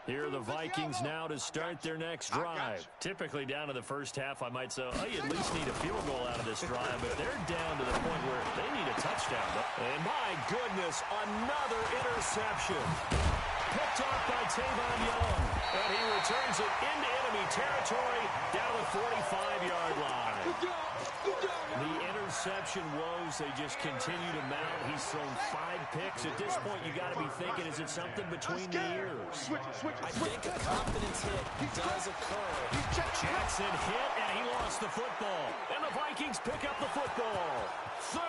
Here are the Vikings now to start their next drive. Typically down to the first half, I might say, oh, you at least need a field goal out of this drive, but they're down to the point where they need a touchdown. And my goodness, another interception. Picked off by Tavon Young, and he returns it into enemy territory down the 45-yard line. The interception woes, they just continue to mount. He's thrown 5 picks. At this point, you got to be thinking, is it something between the ears? I think a confidence hit does occur. Jackson hit, and he lost the football. And the Vikings pick up the football. 30.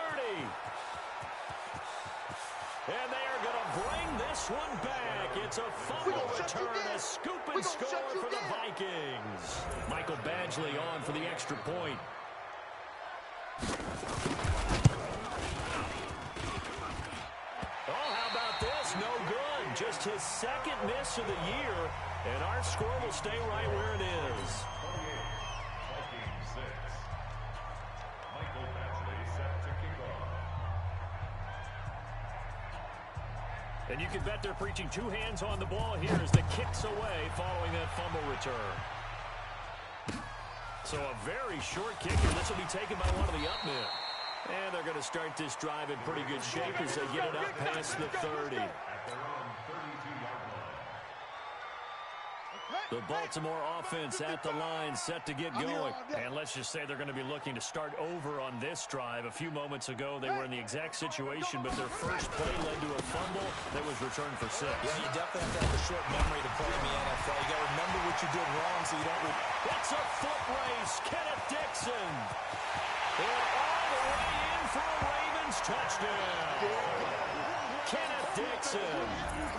And they are going to bring this one back. It's a fumble return, a scoop and score for the Vikings. Michael Badgley on for the extra point. Oh, how about this? No good. Just his second miss of the year, and our score will stay right where it is. Michael Badgley set to kick off. And you can bet they're preaching 2 hands on the ball here as the kick's away following that fumble return. So a very short kicker. This will be taken by one of the up men. And they're going to start this drive in pretty good shape as they get it up past the 30. The Baltimore offense at the line, set to get going. And let's just say they're going to be looking to start over on this drive. A few moments ago, they were in the exact situation, but their first play led to a fumble that was returned for 6. Yeah, you definitely have to have a short memory to play in the NFL. You got to remember what you did wrong so you don't... It's a foot race. Kenneth Dixon. And all the way in for a Ravens touchdown. Kenneth Dixon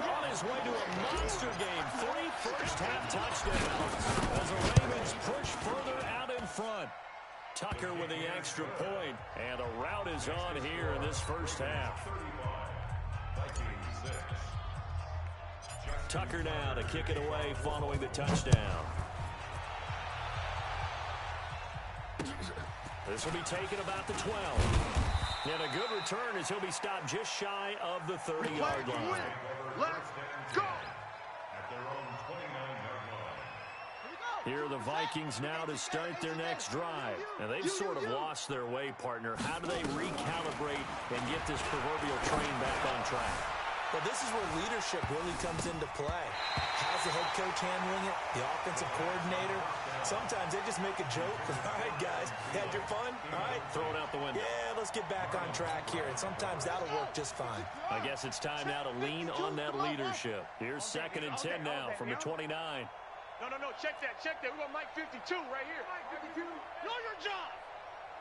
on his way to a monster game. 3 first-half touchdowns as the Ravens push further out in front. Tucker with the extra point, and the route is on here in this first half. Tucker now to kick it away following the touchdown. This will be taken about the 12. And a good return as he'll be stopped just shy of the 30-yard line. Let's go! Here are the Vikings now to start their next drive. And they've sort of lost their way, partner. How do they recalibrate and get this proverbial train back on track? Well, this is where leadership really comes into play. How's the head coach handling it? The offensive coordinator? Sometimes they just make a joke. All right, guys, had your fun? All right. Throw it out the window. Yeah, let's get back on track here. And sometimes that'll work just fine. I guess it's time now to lean on that leadership. Here's 2nd and 10 now from the 29. No, check that. We got Mike 52 right here. Mike 52, know your job.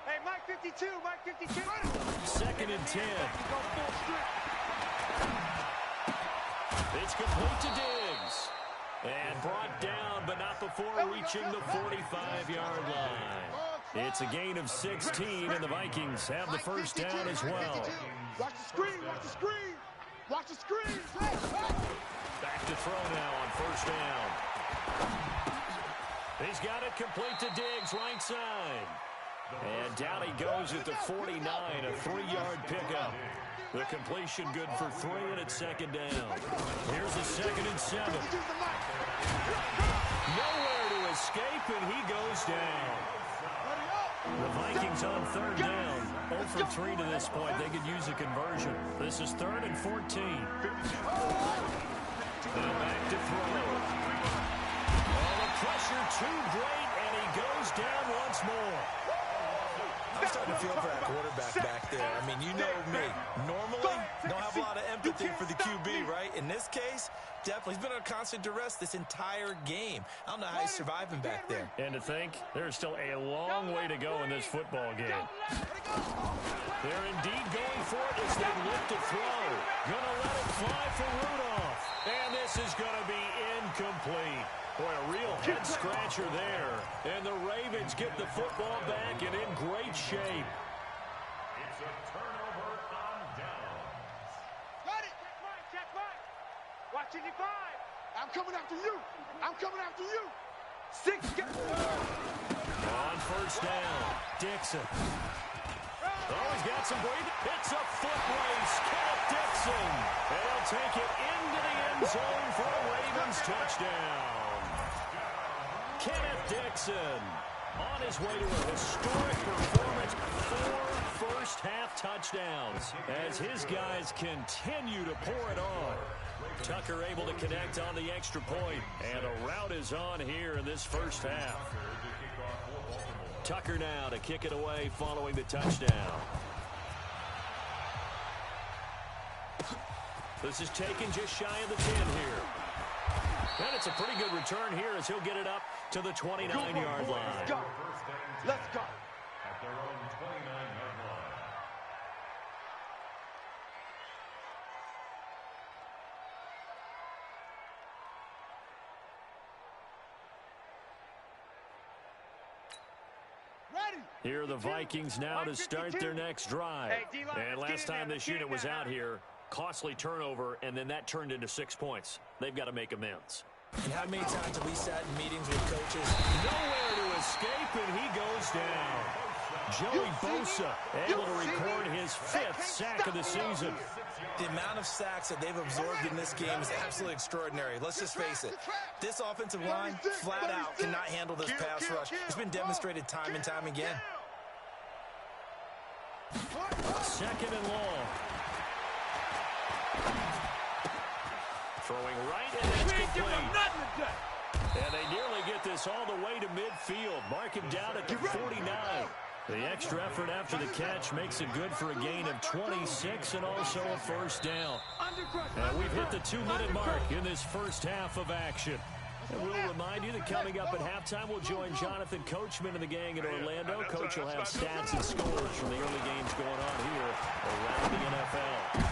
Hey, Mike 52, Mike 52. 2nd and 10. It's complete to Diggs. And brought down, but not before reaching the 45-yard line. It's a gain of 16, and the Vikings have the first down as well. Watch the screen, watch the screen. Watch the screen. Back to throw now on first down. He's got it complete to Diggs, right side. And down he goes at the 49, a 3-yard pickup. The completion good for 3, and it's 2nd down. Here's a 2nd and 7. Nowhere to escape, and he goes down. The Vikings on 3rd down. 0 for 3 to this point. They could use a conversion. This is 3rd and 14. And back to throw. Oh, the pressure too great, and he goes down once more. I'm starting to feel for that quarterback back there. I mean, you know me. Normally, don't have a lot of empathy for the QB, right? In this case, definitely. He's been under constant duress this entire game. I don't know how he's surviving back there. And to think, there's still a long way to go in this football game. They're indeed going for it as they look to throw. Gonna let it fly for Rudolph. And this is gonna be incomplete. Boy, a real head-scratcher there. And the Ravens get the football back and in great shape. It's a turnover on downs. Got it. Check mine. Watch it, 5. I'm coming after you. 6. On first down, Dixon. Oh, he's got some breathing. It's a foot race. Kenneth Dixon. They'll take it into the end zone for a Ravens touchdown. Kenneth Dixon on his way to a historic performance. 4 first-half touchdowns as his guys continue to pour it on. Tucker able to connect on the extra point, and a rout is on here in this first half. Tucker now to kick it away following the touchdown. This is taken just shy of the 10 here. And it's a pretty good return here as he'll get it up to the 29-yard line. Let's go. Let's go. At their own 29-yard line. Here are the Vikings now to start their next drive. And last time this unit was out here, costly turnover, and then that turned into 6 points. They've got to make amends. And how many times have we sat in meetings with coaches? Nowhere to escape, and he goes down. Joey Bosa able to record his 5th sack of the season. The amount of sacks that they've absorbed in this game is absolutely extraordinary. Let's just face it. This offensive line, flat out, cannot handle this pass rush. It's been demonstrated time and time again. 2nd and long. Throwing right, and that's complete. And they nearly get this all the way to midfield. Mark him down at the 49. The extra effort after the catch makes it good for a gain of 26 and also a first down. And we've hit the 2-minute mark in this first half of action. And we'll remind you that coming up at halftime, we'll join Jonathan Coachman and the gang in Orlando. Coach will have stats and scores from the early games going on here around the NFL.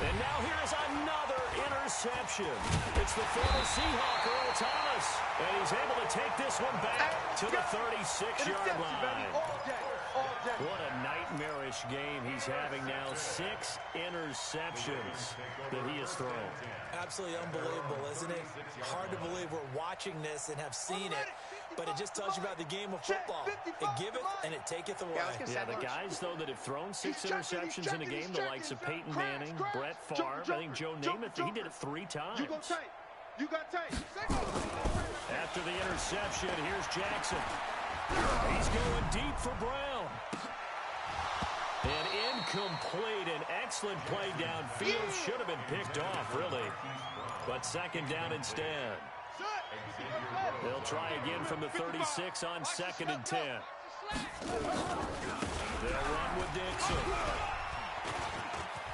And now here is another interception. It's the former Seahawk, Earl Thomas. And he's able to take this one back to the 36-yard line. What a nightmarish game he's having now. 6 interceptions that he has thrown. Absolutely unbelievable, isn't it? Hard to believe we're watching this and have seen it, but it just tells you about the game of football. It giveth and it taketh away. Yeah, the guys, though, that have thrown 6 interceptions in a game, the likes of Peyton Manning, Brett Favre, I think Joe Namath, he did it 3 times. You got tight. After the interception, here's Jackson. He's going deep for Brown. And incomplete. An excellent play downfield. Should have been picked off, really. But 2nd down instead. They'll try again from the 36 on 2nd and 10. They'll run with Dixon.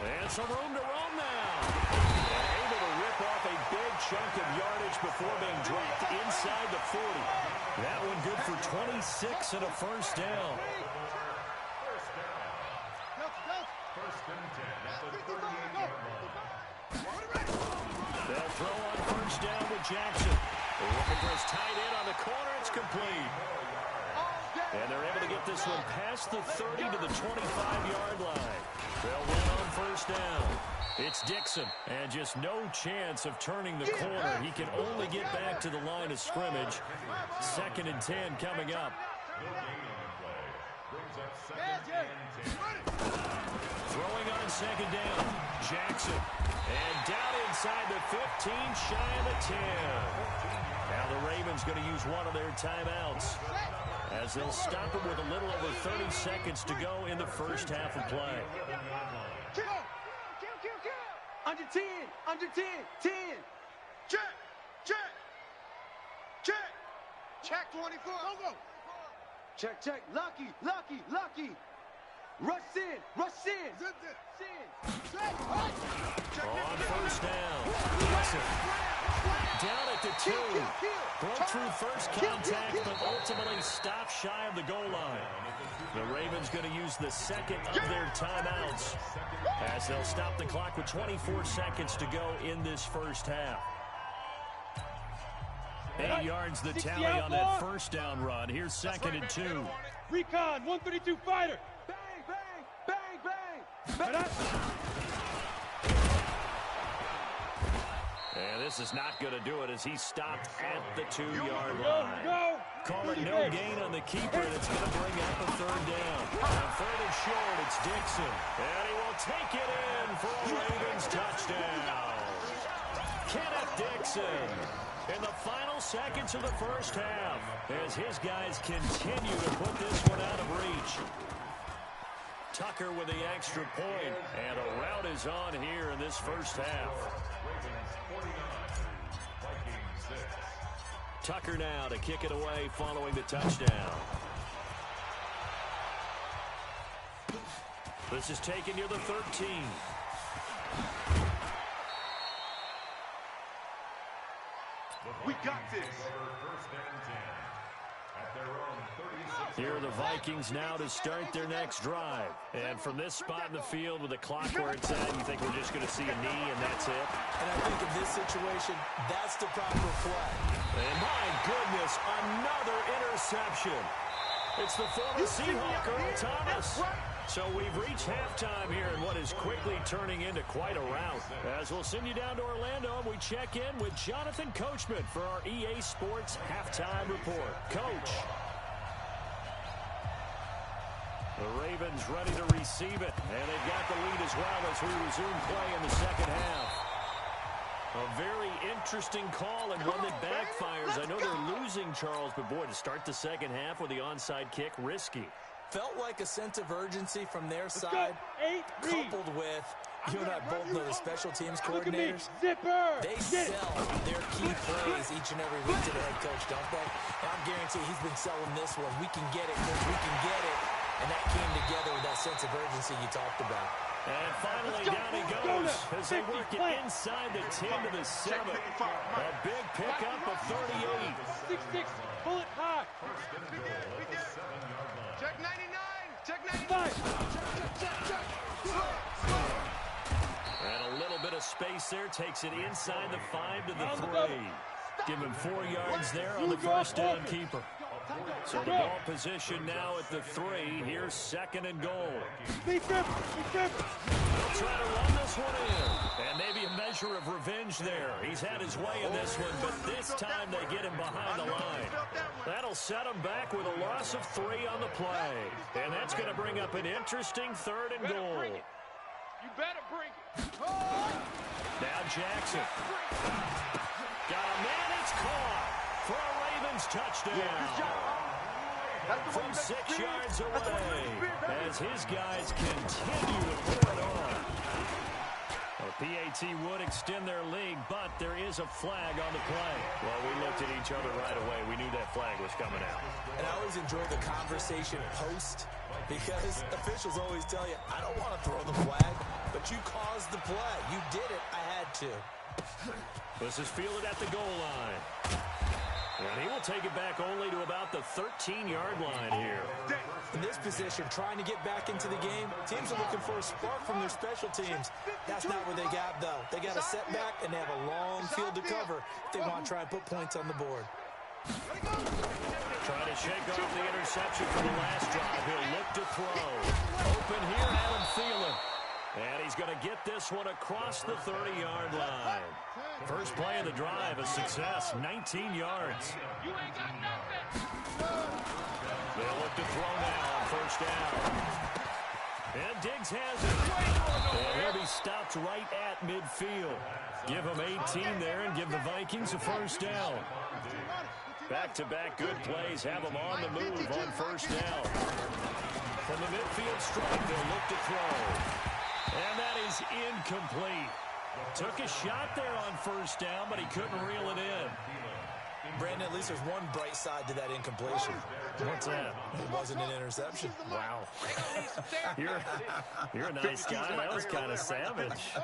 And some room to roam now. And able to rip off a big chunk of yardage before being dropped inside the 40. That one good for 26 and a first down. They'll throw on first down with Jackson. They're looking for his tight end on the corner. It's complete. And they're able to get this one past the 30 to the 25-yard line. They'll win on first down. It's Dixon, and just no chance of turning the corner. He can only get back to the line of scrimmage. 2nd and 10 coming up. Throwing on 2nd down. Jackson. And down inside the 15, shy of the 10. Now the Ravens going to use one of their timeouts as they'll stop him with a little over 30 seconds to go in the first half of play. Under 10, under 10, 10. Check, check, check. Check 24, go. Check, check, lucky, lucky, lucky. Rush in, rush in. Zip it. On first down. Dixon. Down at the 2. Broke through first contact, but ultimately stopped shy of the goal line. The Ravens going to use the 2nd of their timeouts as they'll stop the clock with 24 seconds to go in this first half. 8 yards the tally on that first down run. Here's 2nd and 2. Recon, 132 fighter. Bang, bang, bang, bang. Bang. And this is not going to do it as he stopped at the 2-yard line. Call it no gain on the keeper, and it's going to bring up a 3rd down. On 3rd and short, it's Dixon. And he will take it in for a Ravens touchdown. Kenneth Dixon in the final seconds of the first half as his guys continue to put this one out of reach. Tucker with the extra point, and a rout is on here in this first half. Tucker now to kick it away following the touchdown. This is taken near the 13. We got this. Here are the Vikings now to start their next drive. And from this spot in the field with the clock where it's at, you think we're just going to see a knee and that's it? And I think in this situation, that's the proper play. And my goodness, another interception. It's the former Seahawk, Earl Thomas. So we've reached halftime here in what is quickly turning into quite a rout. As we'll send you down to Orlando, and we check in with Jonathan Coachman for our EA Sports Halftime Report. Coach. The Ravens ready to receive it, and they've got the lead as well as we resume play in the second half. A very interesting call and one that backfires. I know they're losing, Charles, but boy, to start the second half with the onside kick, risky. Felt like a sense of urgency from their side, coupled with, you and I both know the special teams coordinators. They sell their key plays each and every week to the head coach, don't they? And I'm guaranteed he's been selling this one. We can get it, coach, we can get it. And that came together with that sense of urgency you talked about. And finally, down he goes as they work it inside the 10 to the 7. A big pickup of 38. 6-6, bullet high. Check 99. Check 95. Check. And a little bit of space there takes it inside the 5 to the 3. Give him 4 yards there on the first down keeper. So the ball position now at the 3. Here's second and goal. They'll try to run this one in. And maybe a measure of revenge there. He's had his way in this one, but this time they get him behind the line. That'll set him back with a loss of 3 on the play. And that's going to bring up an interesting third and goal. You better bring it. Now Jackson. Got a man, it's caught for a Ravens touchdown. From 6 yards away as his guys continue to pour it on. Well, PAT would extend their lead, but there is a flag on the play. Well, we looked at each other right away. We knew that flag was coming out. And I always enjoy the conversation post because officials always tell you, I don't want to throw the flag, but you caused the play. You did it. I had to. This is fielded at the goal line. And he will take it back only to about the 13-yard line here. In this position, trying to get back into the game, teams are looking for a spark from their special teams. That's not what they got, though. They got a setback, and they have a long field to cover if they want to try and put points on the board. Trying to shake off the interception from the last drive. He'll look to throw. Open here, Adam Thielen. And he's going to get this one across the 30-yard line. First play of the drive, a success, 19 yards. They'll look to throw now on first down. And Diggs has it. And he'll be stopped right at midfield. Give him 18 there and give the Vikings a first down. Back-to-back good plays have them on the move on first down. From the midfield strike, they'll look to throw. And that is incomplete. Took a shot there on first down, but he couldn't reel it in. Brandon, at least there's one bright side to that incompletion. What's that? It wasn't an interception. Wow. You're a nice guy. That was kind of savage.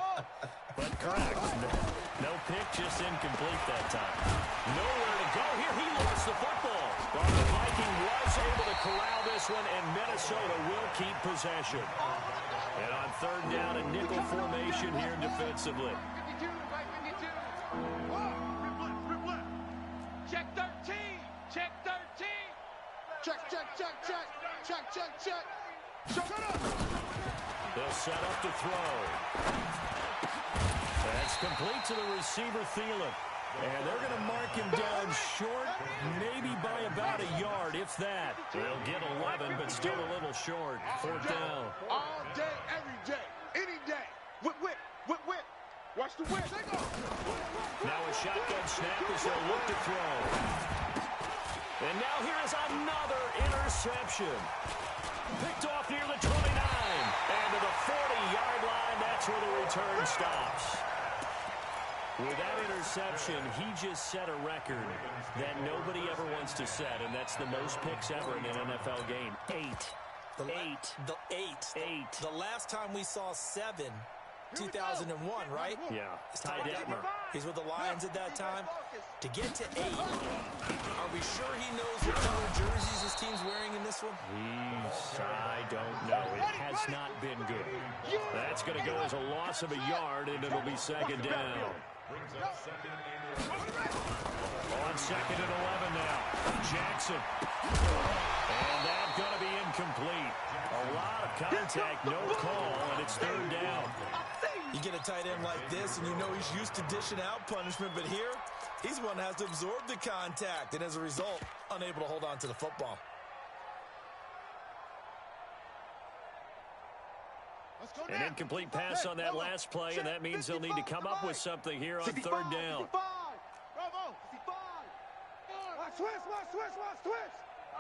But correct. No pick, just incomplete that time. Nowhere to go here. He lost the football. But the Viking was able to corral this one, and Minnesota will keep possession. And on third down, a nickel formation here defensively. 52, right 52. Check 13. Check 13. Check. They'll set up to throw. That's complete to the receiver, Thielen. And they're going to mark him down short, maybe by about a yard, if that. They'll get 11, but still a little little short. Fourth down. All day, every day, any day. Whip, whip, whip, whip. Watch the whip. Now a shotgun snap as they'll look to throw. And now here is another interception. Picked off near the 29. And to the 40-yard line, that's where the return stops. With that interception, he just set a record that nobody ever wants to set, and that's the most picks ever in an NFL game. Eight. The last time we saw 7, 2001, right? Yeah. It's Ty Detmer. He's with the Lions at that time. To get to 8, are we sure he knows what color jerseys his team's wearing in this one? I don't know. It has not been good. That's going to go as a loss of a yard, and it'll be second down. On second and 11 now. Jackson. And that's going to be incomplete. A lot of contact, no call, and it's third down. You get a tight end like this, and you know he's used to dishing out punishment, but here, he's the one that has to absorb the contact, and as a result, unable to hold on to the football. An incomplete pass on that last play, and that means they'll need to come up with something here on third down.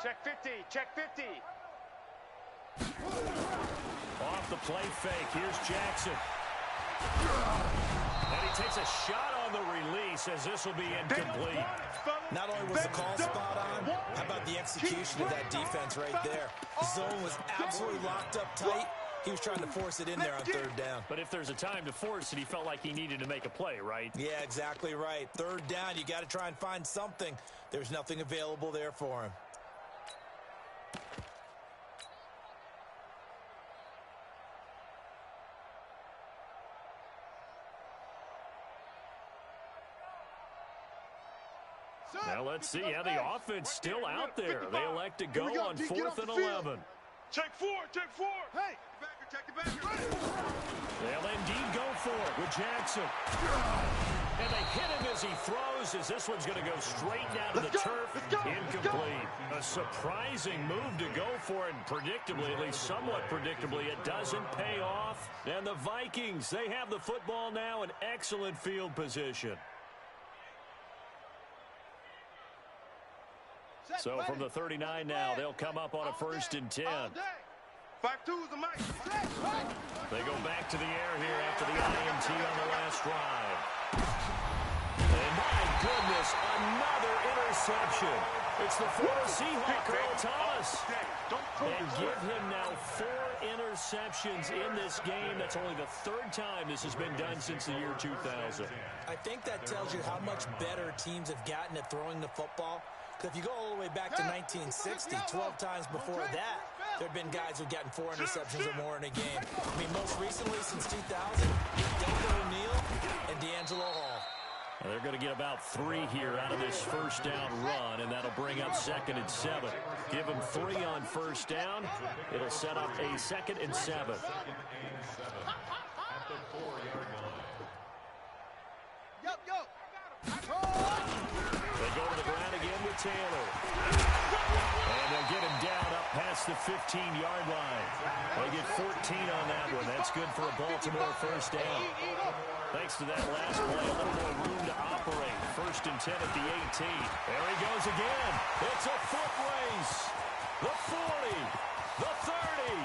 Check 50, check 50. Off the play fake, here's Jackson. And he takes a shot on the release as this will be incomplete. Not only was the call spot on, how about the execution of that defense right there? The zone was absolutely locked up tight. He was trying to force it in there on third down. But if there's a time to force it, he felt like he needed to make a play, right? Yeah, exactly right. Third down, you got to try and find something. There's nothing available there for him. Now let's see how the offense still out there. They elect to go on 4th and 11. Check 4, check 4. Hey, check the backer. They'll indeed go for it with Jackson. And they hit him as he throws, as this one's going to go straight down to the turf. Incomplete. A surprising move to go for it, and predictably, at least somewhat predictably, it doesn't pay off. And the Vikings, they have the football now in excellent field position. So from the 39 now, they'll come up on a 1st and 10. 5-2 is the mic. They go back to the air here after the INT on the last drive. And my goodness, another interception. It's the Florida Seahawk, Earl Thomas. And give him now 4 interceptions in this game. That's only the 3rd time this has been done since the year 2000. I think that tells you how much better teams have gotten at throwing the football. Because if you go all the way back to 1960, 12 times before that, there have been guys who've gotten 4 interceptions or more in a game. I mean, most recently, since 2000, Delta O'Neal and D'Angelo Hall. Well, they're going to get about 3 here out of this first down run, and that'll bring up 2nd and 7. Give them 3 on first down. It'll set up a 2nd and 7. They go to the ground again with Taylor. And they'll get him down up past the 15-yard line. They get 14 on that one. That's good for a Baltimore first down. Thanks to that last play, a little more room to operate. 1st and 10 at the 18. There he goes again. It's a foot race. The 40, the 30,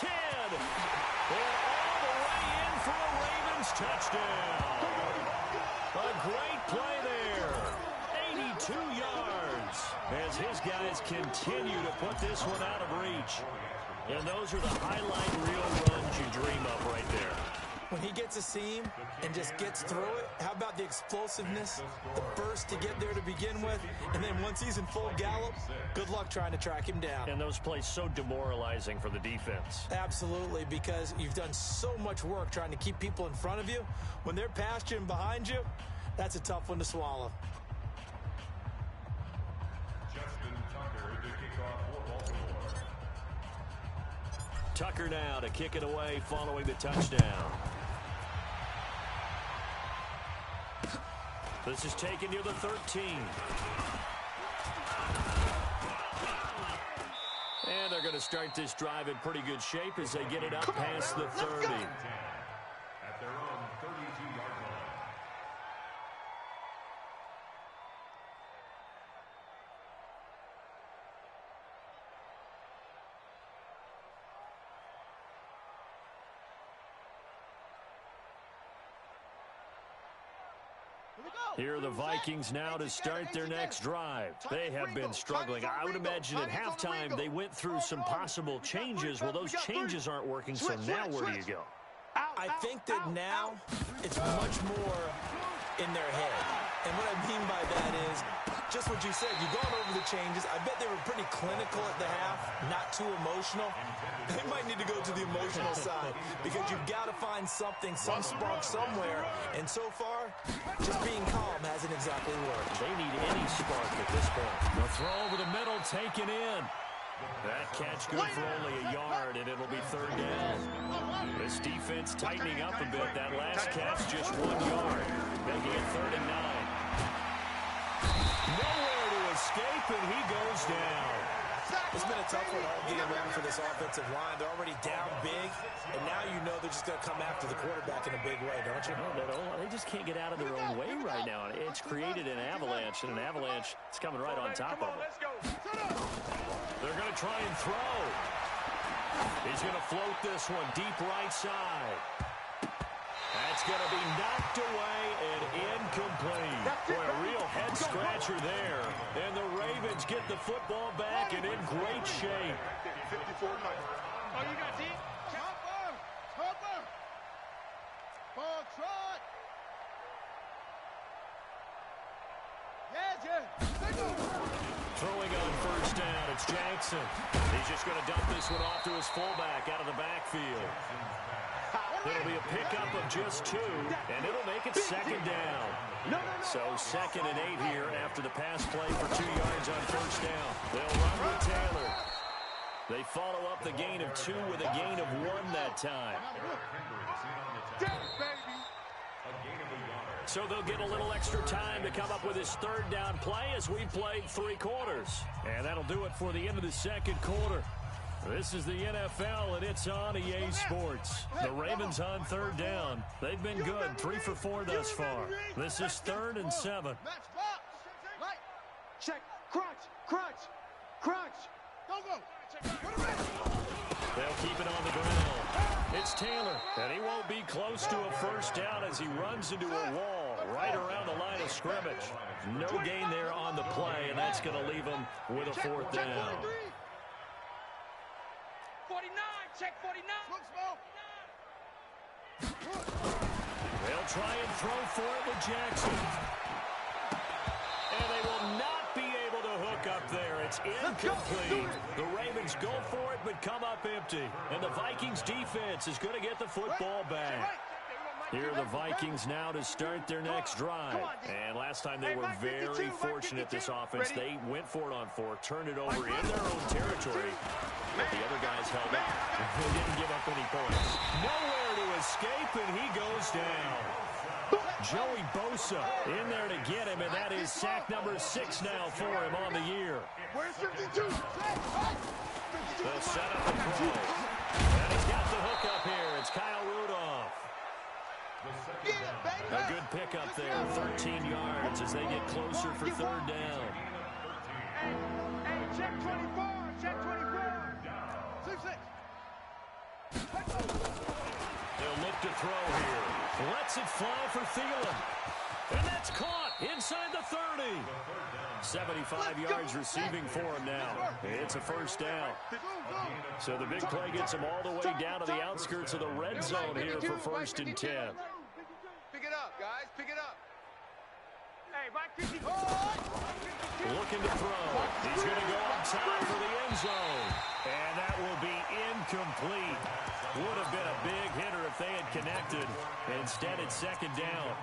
10, and all the way in for a Ravens touchdown. A great play there. 82 yards as his guys continue to put this one out of reach. And those are the highlight reel runs you dream of right there. When he gets a seam and just gets through it, how about the explosiveness, the burst to get there to begin with, and then once he's in full gallop, good luck trying to track him down. And those plays so demoralizing for the defense. Absolutely, because you've done so much work trying to keep people in front of you. When they're past you and behind you, that's a tough one to swallow. Tucker now to kick it away following the touchdown. This is taken near the 13. And they're going to start this drive in pretty good shape as they get it up past the 30. At their own 32-yard line. Here are the Vikings now to start their next drive. They have been struggling. I would imagine at halftime they went through some possible changes. Well, those changes aren't working, so now where do you go? I think that now it's much more in their head. And what I mean by that is just what you said. You've gone over the changes. I bet they were pretty clinical at the half, not too emotional. They might need to go to the emotional side because you've got to find something, some spark somewhere. And so far, just being calm hasn't exactly worked. They need any spark at this point. The throw over the middle taken in. That catch good for only a yard, and it'll be third down. This defense tightening up a bit. That last catch just 1 yard, making it 3rd and 9. Nowhere to escape, and he goes down. It's been a tough one all game long for this offensive line. They're already down big, and now you know they're just going to come after the quarterback in a big way, don't you? No, they just can't get out of their own way right now. It's created an avalanche, and an avalanche is coming right on top of them. They're going to try and throw. He's going to float this one deep right side. That's going to be knocked away and incomplete. Boy, a real head-scratcher there. And the Ravens get the football back and in great shape. 54 Mike. Oh, you got it? Chopper! Ball trot! Throwing on first down, it's Jackson. He's just going to dump this one off to his fullback out of the backfield. It'll be a pickup of just 2, and it'll make it 2nd down. So 2nd and 8 here after the pass play for 2 yards on first down. They'll run with Taylor. They follow up the gain of 2 with a gain of 1 that time. So they'll get a little extra time to come up with his 3rd down play as we played 3 quarters. And that'll do it for the end of the 2nd quarter. This is the NFL, and it's on EA Sports. The Ravens on 3rd down. They've been good, 3 for 4 thus far. This is 3rd and 7. Check, crunch. Go. They'll keep it on the ground. It's Taylor, and he won't be close to a first down as he runs into a wall right around the line of scrimmage. No gain there on the play, and that's going to leave him with a 4th down. 49, check 49. They'll try and throw for it with Jackson. And they will not be able to hook up there. It's incomplete. The Ravens go for it but come up empty. And the Vikings defense is going to get the football back. Here are the Vikings now to start their next drive. And last time they were very fortunate, this offense. They went for it on 4, turned it over in their own territory. But the other guys held up. They didn't give up any points. Nowhere to escape, and he goes down. Joey Bosa in there to get him, and that is sack number 6 now for him on the year. Where's 52? They'll set up the throw. And he's got the hook up here. It's Kyle Rudolph. A good pickup there, 13 yards as they get closer for 3rd down. Hey, check 24. Check 24. 6. They'll look to throw here. Lets it fly for Thielen. And that's caught inside the 30. 75 yards receiving for him now. It's a first down. So the big play gets him all the way down to the outskirts of the red zone here for 1st and 10. Pick it up, guys. Pick it up. Hey, Mike 50. Looking to throw. He's going to go up top for the end zone. And that will be incomplete. Would have been a big hitter if they had connected. Instead, it's 2nd down.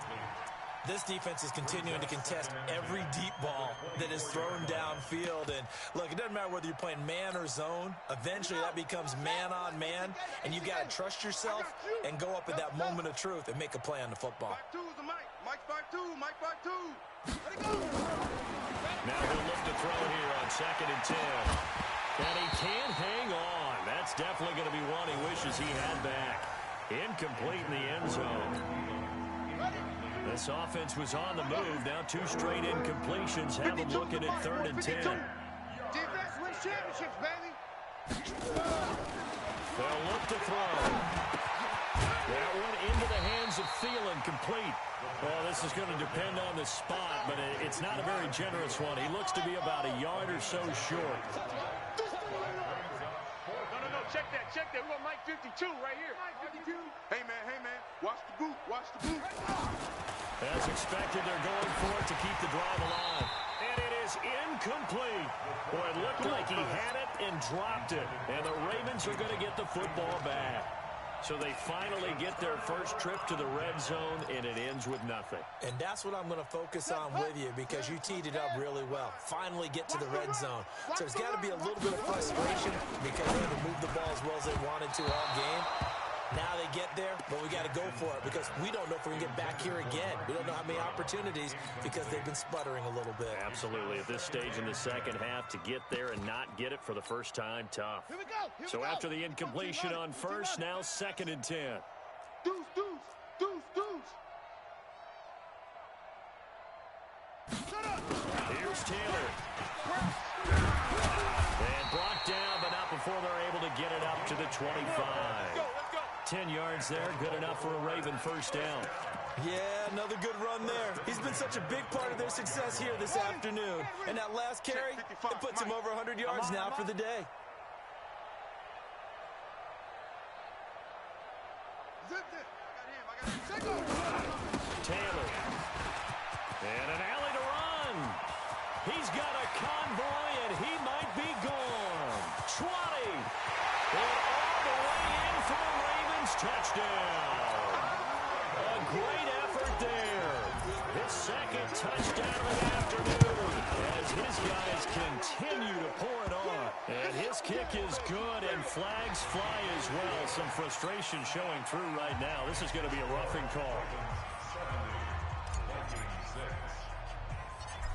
This defense is continuing to contest every deep ball that is thrown downfield. And, look, it doesn't matter whether you're playing man or zone. Eventually, that becomes man-on-man, and you've got to trust yourself and go up at that moment of truth and make a play on the football. Mike 5-2. Mike 5-2. Now he'll look to throw here on 2nd and 10. And he can't hang on. That's definitely going to be one he wishes he had back. Incomplete in the end zone. This offense was on the move. Now 2 straight incompletions have them looking at 3rd and 10. Defense wins championships, baby. They'll look to throw. That one into the hands of Thielen, complete. Well, this is going to depend on the spot, but it's not a very generous one. He looks to be about a yard or so short. No, check that. We want Mike 52 right here. Mike 52. Hey, man, watch the boot. As expected, they're going for it to keep the drive alive. And it is incomplete. Boy, it looked like he had it and dropped it. And the Ravens are going to get the football back. So they finally get their first trip to the red zone, and it ends with nothing. And that's what I'm going to focus on with you, because you teed it up really well. Finally get to the red zone. So there's got to be a little bit of frustration because they haven't moved the ball as well as they wanted to all game. Now they get there, but we got to go for it because we don't know if we can get back here again. We don't know how many opportunities because they've been sputtering a little bit. Absolutely. At this stage in the second half, to get there and not get it for the first time, tough. Here we go. So after the incompletion on first, now 2nd and 10. Deuce. Here's Taylor. And brought down, but not before they're able to get it up to the 25. Let's go. 10 yards there, good enough for a Raven first down. Yeah, another good run there. He's been such a big part of their success here this afternoon. And that last carry, it puts him over 100 yards now for the day. Taylor. And an alley to run. He's got a convoy, and he might be gone. 20. And all the way in for a Ravens touchdown. A great effort there. His 2nd touchdown of the afternoon as his guys continue to pour it on. And his kick is good, and flags fly as well. Some frustration showing through right now. This is going to be a roughing call.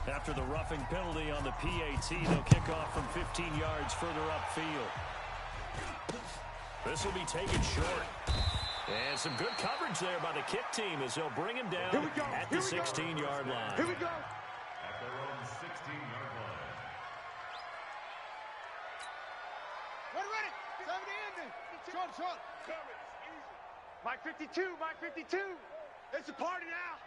After the roughing penalty on the PAT, they'll kick off from 15 yards further upfield. This will be taken short. And some good coverage there by the kick team as they'll bring him down at the 16-yard line. Here we go. At their own 16-yard line. Ready. 70 ending. Short. Mike 52. It's a party now.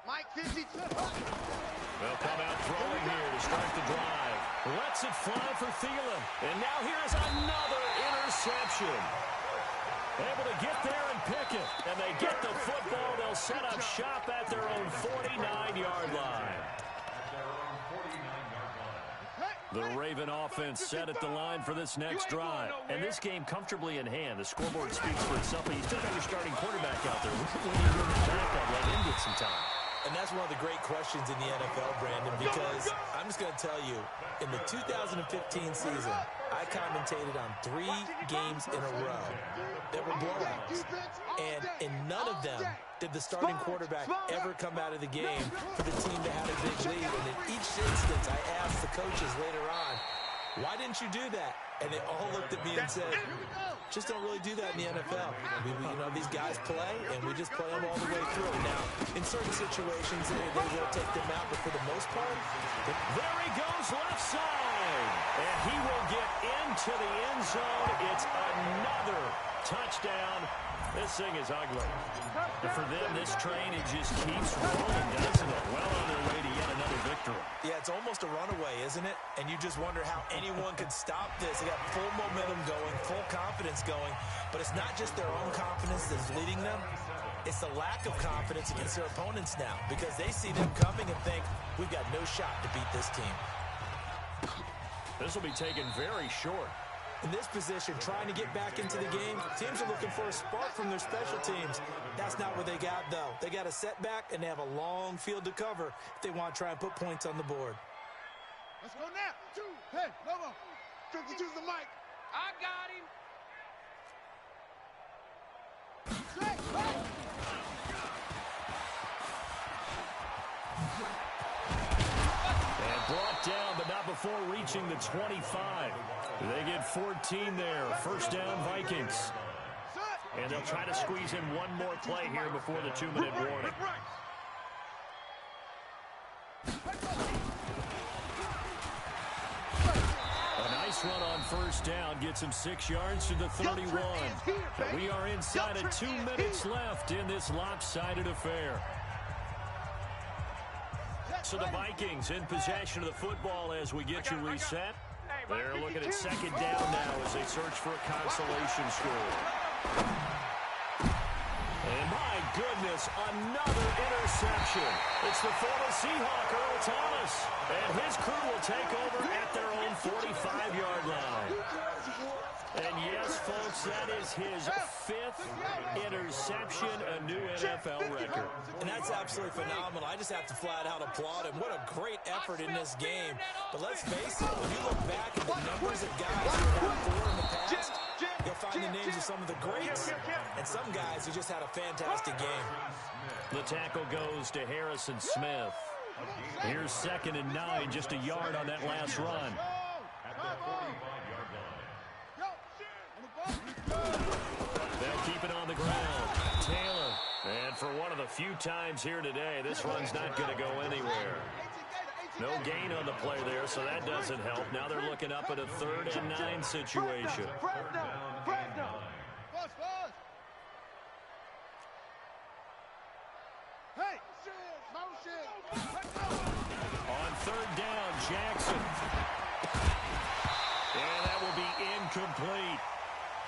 Mike 52. They'll come out throwing here to start the drive. Lets it fly for Thielen. And now here's another interception. Able to get there and pick it. And they get the football. They'll set up shop at their own 49-yard line. The Raven offense set at the line for this next drive. And this game comfortably in hand. The scoreboard speaks for itself, but you still got your starting quarterback out there. When you go to backup, let him get some time. And that's one of the great questions in the NFL, Brandon, because I'm just going to tell you, in the 2015 season, I commentated on 3 games in a row that were blowouts. And in none of them did the starting quarterback ever come out of the game for the team that had a big lead. And in each instance, I asked the coaches later on, why didn't you do that? And they all looked at me and said, just don't really do that in the NFL. These guys play, and we just play them all the way through. Now, in certain situations, they will take them out, but for the most part, there he goes left side. And he will get into the end zone. It's another touchdown. This thing is ugly. And for them, this train, it just keeps rolling, doesn't it? Well on their way to yet another victory. Yeah, it's almost a runaway, isn't it? And you just wonder how anyone could stop this. They got full momentum going, full confidence going. But it's not just their own confidence that's leading them. It's the lack of confidence against their opponents now because they see them coming and think, we've got no shot to beat this team. This will be taken very short. In this position, trying to get back into the game, teams are looking for a spark from their special teams. That's not what they got, though. They got a setback, and they have a long field to cover if they want to try and put points on the board. Let's go now. 2. Hey, no more. 52's the mic. I got him. And brought down, but not before reaching approaching the 25. They get 14 there. First down, Vikings. And they'll try to squeeze in one more play here before the 2-minute warning. A nice run on first down gets him 6 yards to the 31. But we are inside of 2 minutes left in this lopsided affair. So the Vikings in possession of the football as we get you reset. They're looking at second down now as they search for a consolation score. And my goodness, another interception. It's the former Seahawk, Earl Thomas. And his crew will take over at their own 45-yard line. And yes, folks, that is his 5th interception, a new NFL record. And that's absolutely phenomenal. I just have to flat out applaud him. What a great effort in this game. But let's face it, when you look back at the numbers of guys who have had 4 in the past, you'll find the names of some of the greats and some guys who just had a fantastic game. The tackle goes to Harrison Smith. Here's 2nd and 9, just a yard on that last run. They'll keep it on the ground. Taylor. And for one of the few times here today, this run's not going to go anywhere. No gain on the play there, so that doesn't help. Now they're looking up at a 3rd and 9 situation. On 3rd down, Jackson. And that will be incomplete.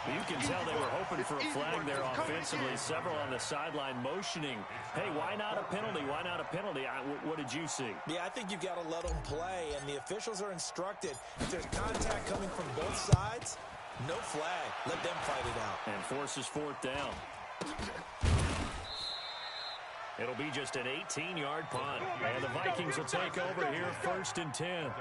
You can tell they were hoping for a flag there offensively. Several on the sideline motioning. Hey, why not a penalty? Why not a penalty? What did you see? Yeah, I think you've got to let them play, and the officials are instructed. If there's contact coming from both sides, no flag. Let them fight it out. And forces 4th down. It'll be just an 18-yard punt. And the Vikings will take over here, 1st and 10.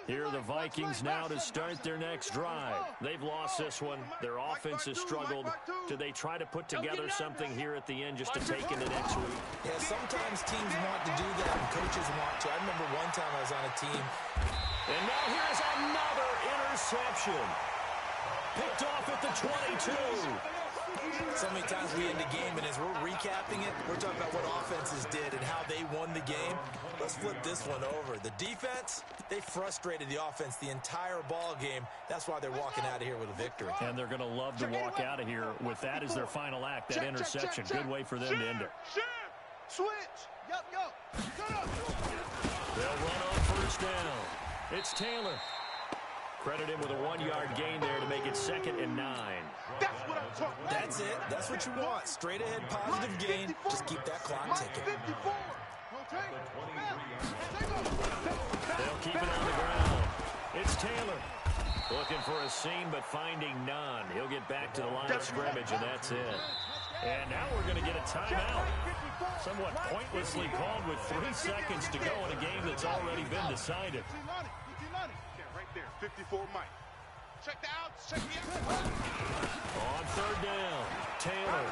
Here are the Vikings now to start their next drive. They've lost this one. Their offense has struggled. Do they try to put together something here at the end just to take into next week? Yeah, sometimes teams want to do that and coaches want to. I remember one time I was on a team. And now here's another interception. Picked off at the 22. So many times we end the game, and as we're recapping it, we're talking about what offenses did and how they won the game. Let's flip this one over. The defense, they frustrated the offense the entire ball game. That's why they're walking out of here with a victory. And they're going to love to walk out of here with that as their final act, that interception. Good way for them to end it. Switch. Yup. They'll run on first down. It's Taylor. Credit him with a 1-yard gain there to make it 2nd and 9. That's what I'm talking about. That's it. That's what you want. Straight ahead positive gain. Just keep that clock ticking. They'll keep it on the ground. It's Taylor. Looking for a seam, but finding none. He'll get back to the line of scrimmage, and that's it. And now we're going to get a timeout. Somewhat pointlessly called with 3 seconds to go in a game that's already been decided. Right there, 54 Mike. Check the outs, check the outs. On 3rd down, Taylor.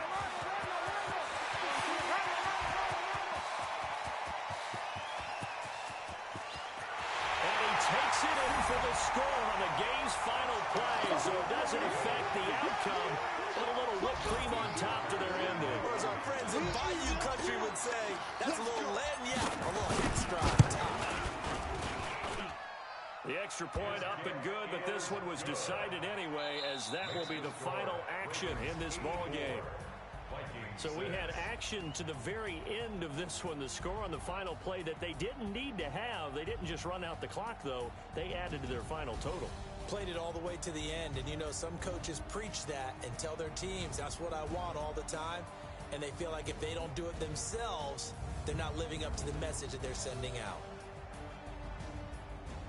And he takes it in for the score on the game's final play, so it doesn't affect the outcome. But a little whipped cream on top to their ending. Or as our friends in Bayou Country would say, that's a little lagniappe, a little extra on top. The extra point up and good, but this one was decided anyway, as that will be the final action in this ball game. So we had action to the very end of this one. The score on the final play that they didn't need to have. They didn't just run out the clock, though. They added to their final total. Played it all the way to the end, and you know some coaches preach that and tell their teams that's what I want all the time, and they feel like if they don't do it themselves, they're not living up to the message that they're sending out.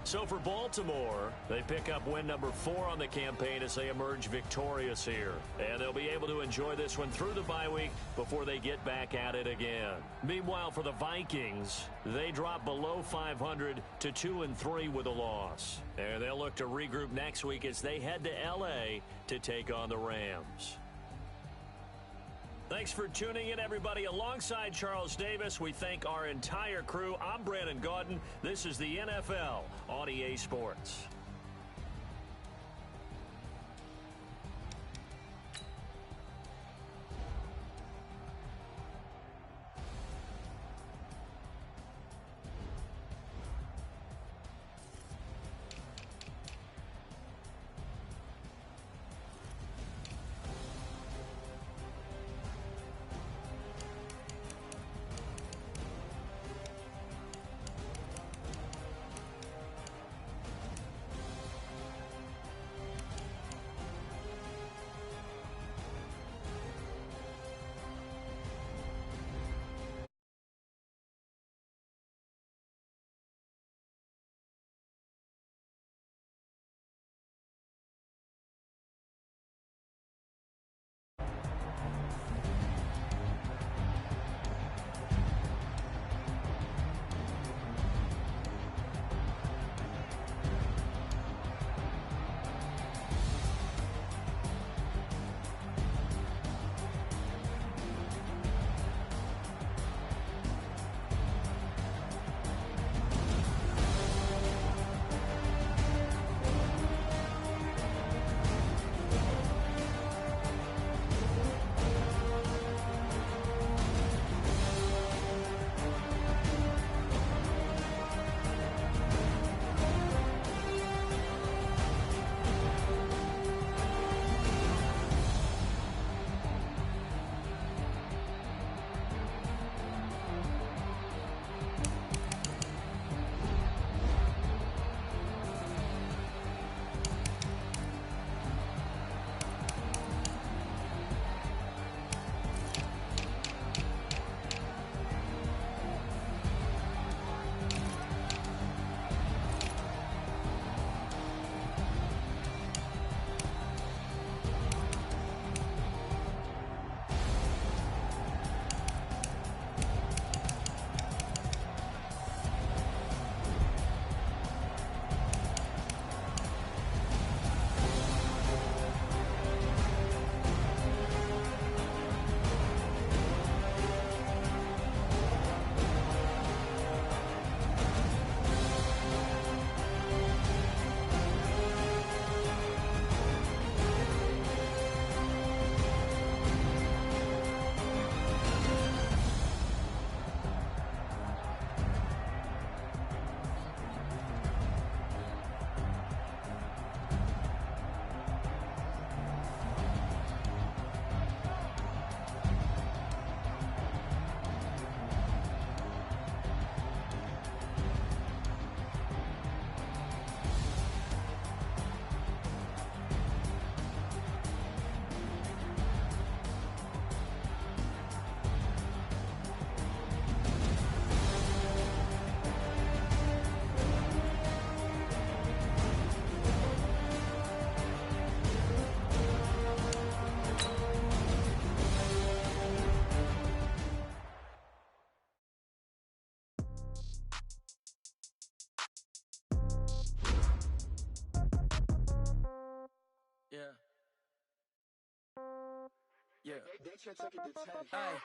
So for Baltimore, they pick up win number 4 on the campaign as they emerge victorious here. And they'll be able to enjoy this one through the bye week before they get back at it again. Meanwhile, for the Vikings, they drop below 500 to 2-3 with a loss. And they'll look to regroup next week as they head to L.A. to take on the Rams. Thanks for tuning in, everybody. Alongside Charles Davis, we thank our entire crew. I'm Brandon Gaudin. This is the NFL on EA Sports.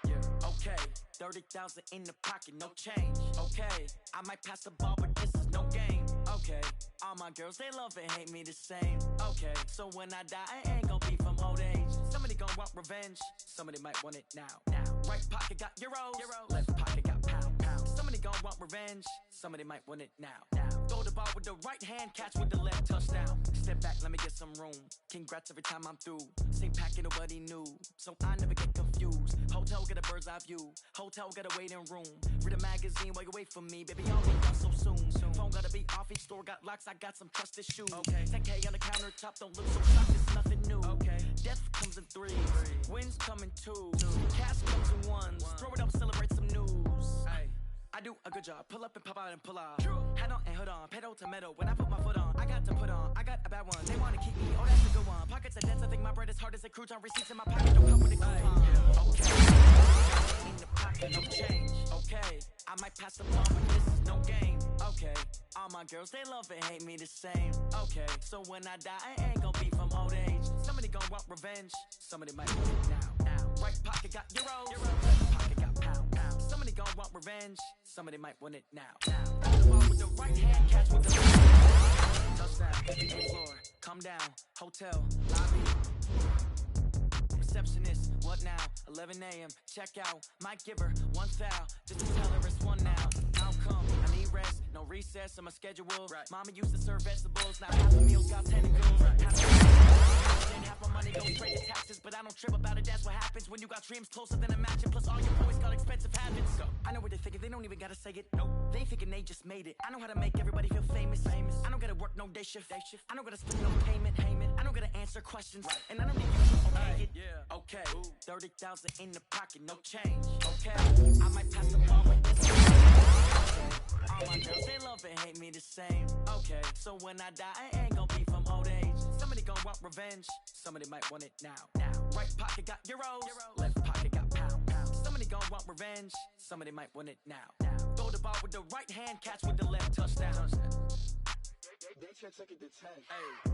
Yeah. Okay. 30,000 in the pocket, no change. Okay. I might pass the ball, but this is no game. Okay. All my girls, they love and hate me the same. Okay. So when I die, I ain't gon' be from old age. Somebody gon' want revenge. Somebody might want it now. Right pocket got euros. Left pocket got pound. Somebody gon' want revenge. Somebody might want it now. Throw the ball with the right hand, catch with the left, touchdown. Step back, let me get some room. Congrats every time I'm through. Same packet, nobody knew, so I never get confused. Hotel get a bird's eye view. Hotel got a waiting room. Read a magazine while you wait for me, baby. I'll be done so soon. Phone gotta be off, each store got locks. I got some trusted shoes. Okay. 10K on the countertop, don't look so shocked. It's nothing new. Okay. Death comes in threes. Wins come in twos. Cash comes in ones. Throw it up, celebrate some news. Ay. I do a good job. Pull up and pop out and pull out. Head on and hood on. Pedal to metal. When I put my foot on, I got to put on. I got a bad one. They want to keep me. Oh, that's a good one. Pockets are dense. I think my bread is hard as a crouton. Receipts in my pocket. Don't come with a coupon. Okay. In the pocket, no change. Okay. I might pass the ball, but this is no game. Okay. All my girls, they love and hate me the same. Okay. So when I die, I ain't gon' be from old age. Somebody gon' want revenge. Somebody might want it now. Right pocket got euros, left pocket got pound. Somebody gon' want revenge, somebody might want it now. The ball with the right hand, catch with the left. Touchdown, floor, come down, hotel, lobby. Receptionist, what now? 11 a.m. Check out. Might give her one foul, just to tell her it's one now. How come? I need rest, no recess on my schedule. Right. Mama used to serve vegetables, now half the meals got tentacles. Right. Half my money goes straight to taxes, but I don't trip about it. That's what happens when you got dreams closer than imagine. Plus all your boys got expensive habits. So I know what they're thinking, they don't even gotta say it. Nope. They thinking they just made it. I know how to make everybody feel famous. I don't gotta work no day shift. I don't gotta split no payment. I don't gotta answer questions. Right. And I don't need you to okay it. Yeah. Okay. 30,000 in the pocket, no change. Okay. I might pass the ball with this. Okay. All my girls, they love and hate me the same. Okay. So when I die, I ain't gonna be from old age. Somebody gon' want revenge. Somebody might want it now. Right pocket got euros. Left pocket got pound. Somebody gon' want revenge. Somebody might want it now. Throw the ball with the right hand, catch with the left, touchdown. They can't take it to 10. Hey.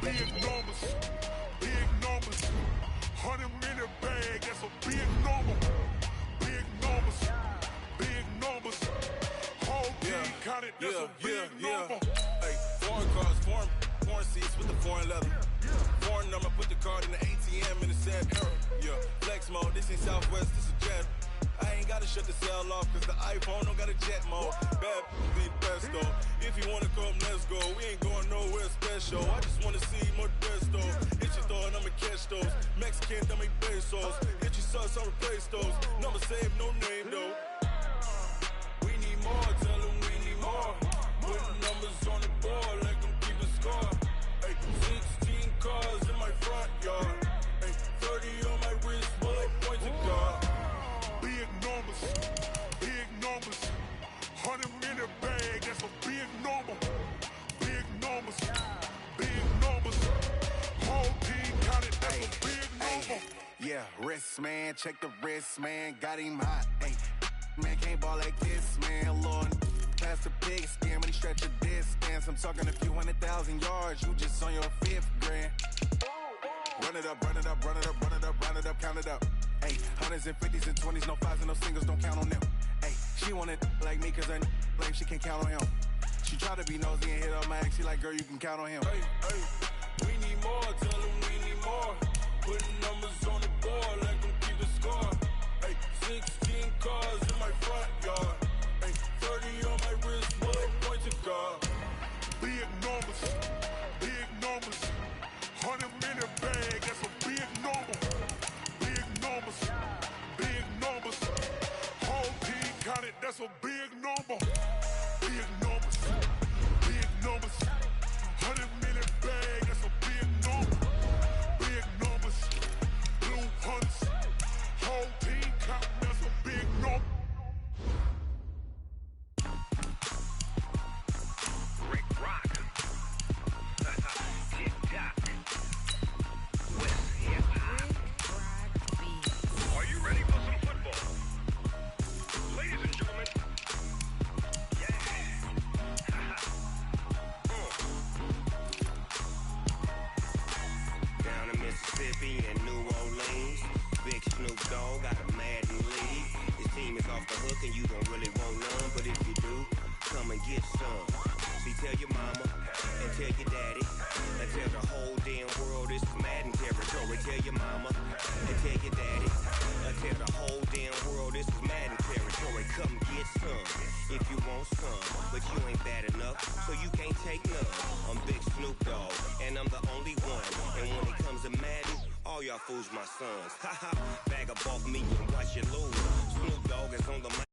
Big numbers, 100-minute bag, that's a big number. Big numbers, whole team counted, that's a big number. Hey, foreign cars, foreign seats with the foreign leather. Foreign number, put the card in the ATM in the sad era. Yeah, flex mode, this ain't Southwest, this is Jet. I ain't gotta shut the cell off, cause the iPhone don't got a jet mode. Bad be best though. If you wanna come, let's go. We ain't going nowhere special. I just wanna see more Modesto. Hit your thought, I'ma catch those. Mexican, dummy pesos. Hit your sauce, I'll replace those. Number save, no name though. We need more, tell them we need more. Putting numbers on the board, let them keep a score. Hey, 16 cars in my front yard. Hey, 30 on my wrist, bullet points of God. Big numbers, 100-minute bag, that's a big number. Big numbers, whole team counted, that's a big number. Yeah, wrist man, check the wrist man, got him hot. Ay, man can't ball like this, man. Lord, past the big skin when he stretch a distance. I'm talking a few 100,000 yards, you just on your 5th grand. Run it up, count it up. Ay, 100s and 50s and 20s, no 5s and no singles, don't count on them. Ay, she want it like me cause her blame, she can't count on him. She try to be nosy and hit up my ex, she like, girl, you can count on him. Hey, we need more, tell them we need more. Putting numbers on the board, let them keep the score. Hey, 16 cars in my front yard. Hey, 30 on my wrist, bullet points of God. Big numbers, 100-minute bag, that's a big number. Big numbers, whole team counted, that's a big number. Big numbers, 100-minute bag, that's a big number. Big numbers, blue hunts, whole team counting, that's a big number. Rick Rock. Tick-tock. West hip-hop. Are you ready for some football? Ladies and gentlemen. Down in Mississippi and New Orleans, Big Snoop Dogg got a Madden league. His team is off the hook and you don't really want none, but if you do, come and get some. See, tell your mama and tell your daddy and tell the whole damn world this is Madden territory. Tell your mama and tell your daddy and tell the whole damn world this is Madden territory. Come get some if you want some, but you ain't bad enough, so you can't take none. I'm Big Snoop Dogg and I'm the only one. And when it comes to Madden, all y'all fools my sons. Haha, bag up off me and watch you lose. Snoop Dogg is on the mic.